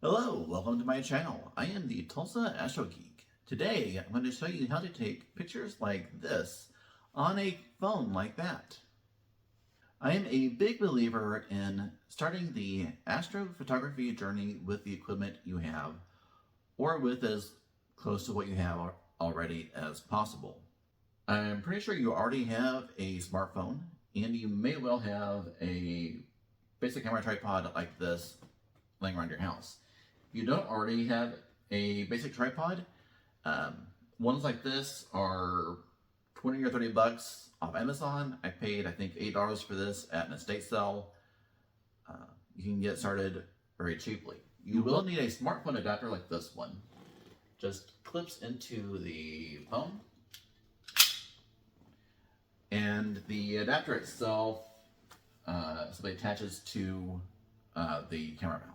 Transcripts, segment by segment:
Hello, welcome to my channel. I am the Tulsa Astro Geek. Today, I'm going to show you how to take pictures like this on a phone like that. I am a big believer in starting the astrophotography journey with the equipment you have, or with as close to what you have already as possible. I'm pretty sure you already have a smartphone, and you may well have a basic camera tripod like this laying around your house. If you don't already have a basic tripod, um, ones like this are 20 or 30 bucks off Amazon. I paid, I think, $8 for this at an estate sale. You can get started very cheaply. You will need a smartphone adapter like this one. Just clips into the phone. And the adapter itself simply attaches to the camera mount.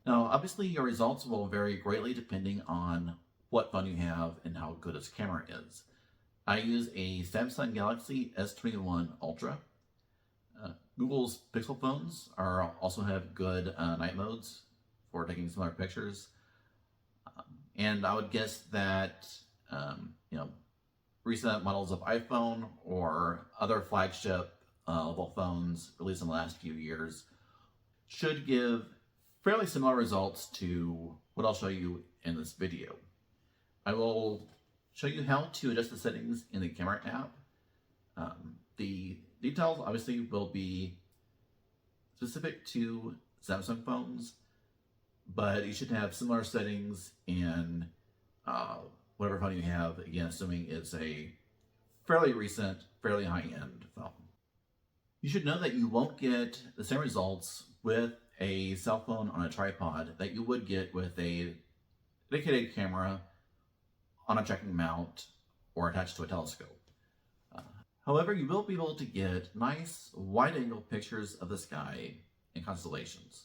Now, obviously, your results will vary greatly depending on what phone you have and how good its camera is. I use a Samsung Galaxy S21 Ultra. Google's Pixel phones also have good night modes for taking similar pictures. And I would guess that, recent models of iPhone or other flagship level phones released in the last few years should give fairly similar results to what I'll show you in this video. I will show you how to adjust the settings in the camera app. The details obviously will be specific to Samsung phones, but you should have similar settings in whatever phone you have, again, assuming it's a fairly recent, fairly high-end phone. You should know that you won't get the same results with a cell phone on a tripod that you would get with a dedicated camera on a tracking mount or attached to a telescope. However, you will be able to get nice wide-angle pictures of the sky and constellations.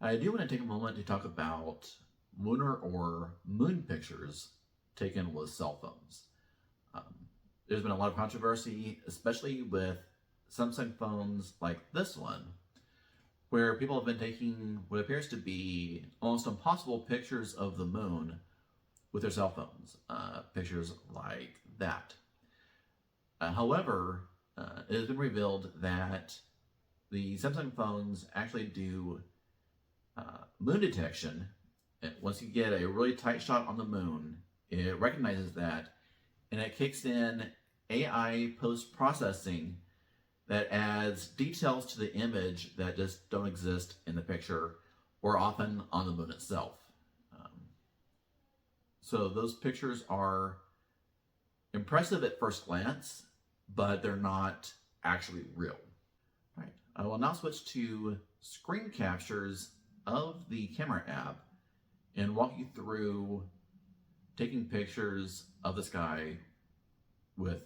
I do want to take a moment to talk about lunar or moon pictures taken with cell phones. There's been a lot of controversy, especially with Samsung phones like this one, where people have been taking what appears to be almost impossible pictures of the moon with their cell phones. Pictures like that. However, it has been revealed that the Samsung phones actually do moon detection. Once you get a really tight shot on the moon, it recognizes that and it kicks in AI post-processing that adds details to the image that just don't exist in the picture or often on the moon itself. So those pictures are impressive at first glance, but they're not actually real. All right, I will now switch to screen captures of the camera app and walk you through taking pictures of the sky with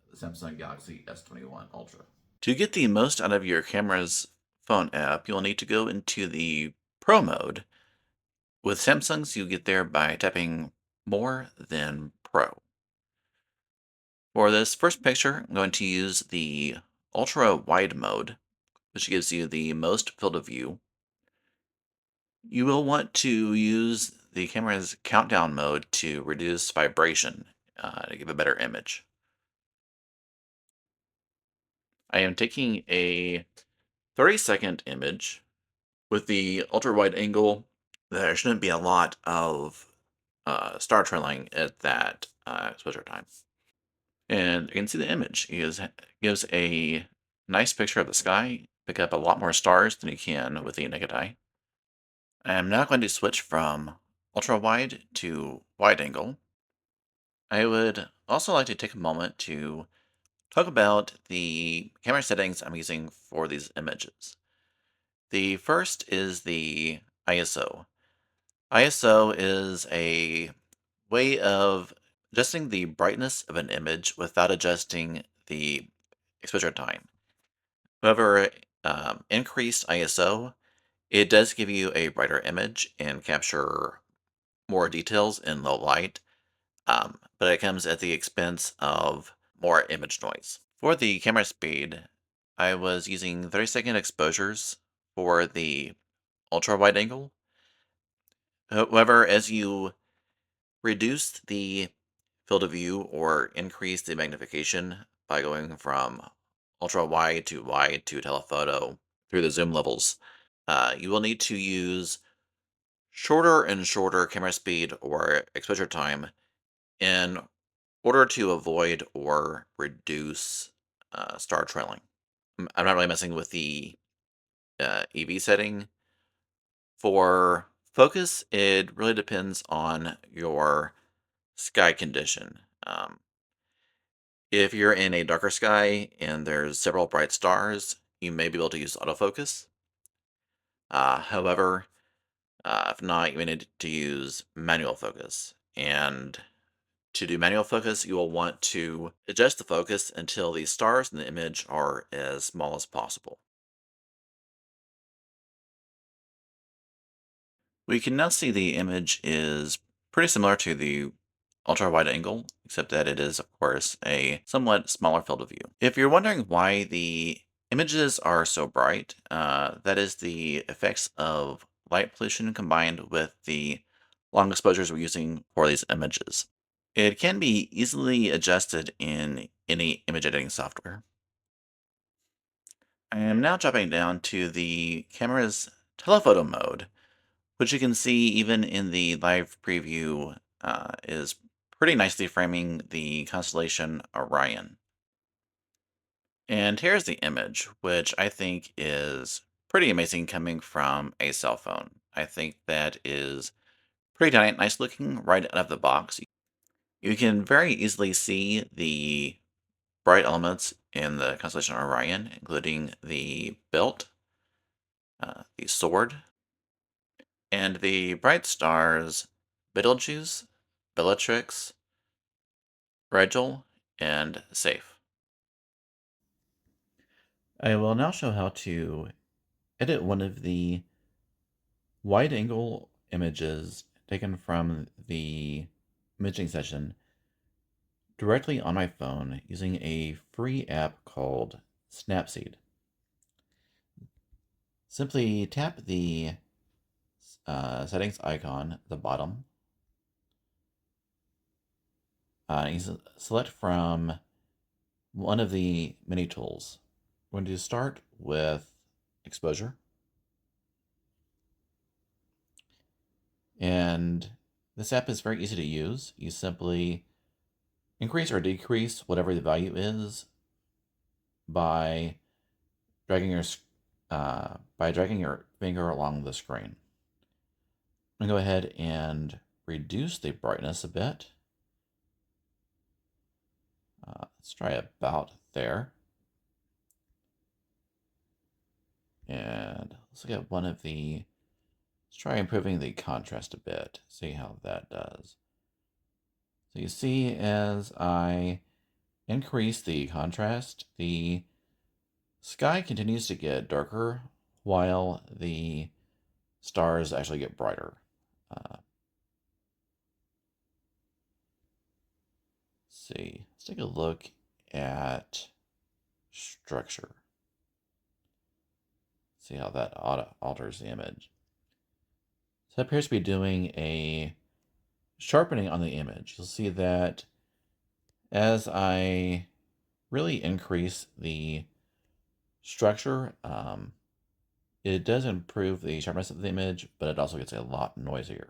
the Samsung Galaxy S21 Ultra. To get the most out of your camera's phone app, you'll need to go into the Pro mode. With Samsung's, you get there by tapping More, then Pro. For this first picture, I'm going to use the Ultra Wide mode, which gives you the most field of view. You will want to use the camera's countdown mode to reduce vibration to give a better image. I am taking a 30-second image. With the ultra wide angle, there shouldn't be a lot of star trailing at that exposure time. And you can see the image. It gives a nice picture of the sky. Pick up a lot more stars than you can with the naked eye. I'm now going to switch from ultra wide to wide angle. I would also like to take a moment to talk about the camera settings I'm using for these images. The first is the ISO. ISO is a way of adjusting the brightness of an image without adjusting the exposure time. However, increased ISO, it does give you a brighter image and capture more details in low light, but it comes at the expense of more image noise. For the camera speed, I was using 30-second exposures for the ultra wide angle, However, as you reduce the field of view or increase the magnification by going from ultra wide to telephoto through the zoom levels, you will need to use shorter and shorter camera speed or exposure time in order to avoid or reduce star trailing. I'm not really messing with the EV setting. For focus, it really depends on your sky condition. If you're in a darker sky and there's several bright stars, you may be able to use autofocus. However, if not, you may need to use manual focus. And to do manual focus, you will want to adjust the focus until the stars in the image are as small as possible. We can now see the image is pretty similar to the ultra wide angle, except that it is, of course, a somewhat smaller field of view. If you're wondering why the images are so bright, that is the effects of light pollution combined with the long exposures we're using for these images. It can be easily adjusted in any image editing software. I am now dropping down to the camera's telephoto mode, which you can see even in the live preview is pretty nicely framing the constellation Orion. And here's the image, which I think is pretty amazing coming from a cell phone. I think that is pretty nice looking right out of the box. You can very easily see the bright elements in the constellation Orion, including the belt, the sword, and the bright stars Betelgeuse, Bellatrix, Rigel, and Safe. I will now show how to edit one of the wide angle images taken from the imaging session directly on my phone using a free app called Snapseed. Simply tap the settings icon at the bottom. You select from one of the mini tools. We're going to start with exposure. And this app is very easy to use. You simply increase or decrease whatever the value is by dragging your finger along the screen. I'm going to go ahead and reduce the brightness a bit. Let's try about there. And let's look at let's try improving the contrast a bit, see how that does. So you see as I increase the contrast, the sky continues to get darker while the stars actually get brighter. Let's see, let's take a look at structure. See how that alters the image. So it appears to be doing a sharpening on the image. You'll see that as I really increase the structure, it does improve the sharpness of the image, but it also gets a lot noisier.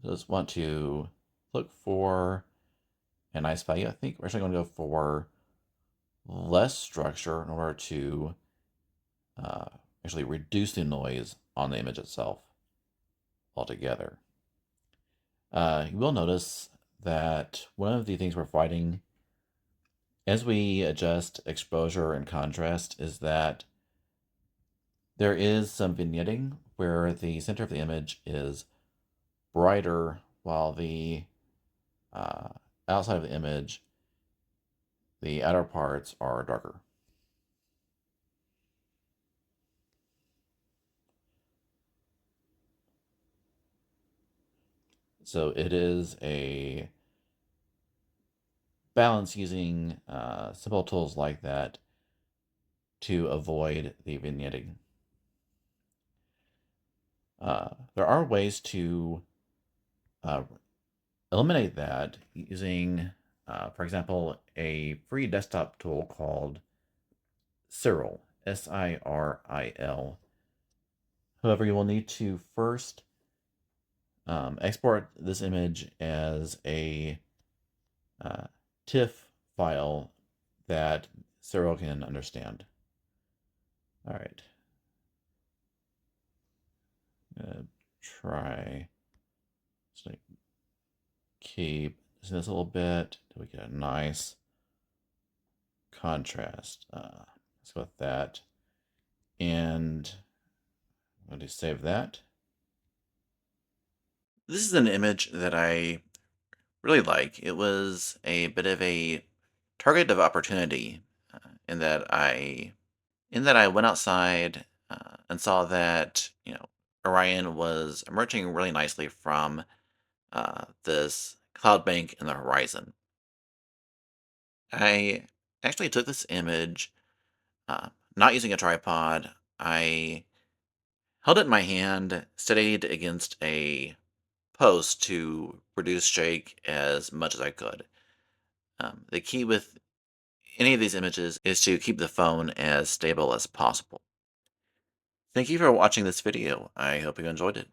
So just want to look for a nice value. I think we're actually going to go for less structure in order to actually reduce the noise on the image itself altogether. You will notice that one of the things we're fighting as we adjust exposure and contrast is that there is some vignetting where the center of the image is brighter while the outside of the image, the outer parts are darker. So it is a balance using simple tools like that to avoid the vignetting. There are ways to uh, eliminate that using, for example, a free desktop tool called Siril, Siril. However, you will need to first export this image as a TIFF file that Siril can understand. All right. Try so keep this a little bit till we get a nice contrast. Let's go with that. And I'm going to save that. This is an image that I really like. It was a bit of a target of opportunity in that I went outside and saw that Orion was emerging really nicely from this cloud bank in the horizon. I actually took this image, uh, not using a tripod. I held it in my hand, steadied against a post to reduce shake as much as I could. The key with any of these images is to keep the phone as stable as possible. Thank you for watching this video. I hope you enjoyed it.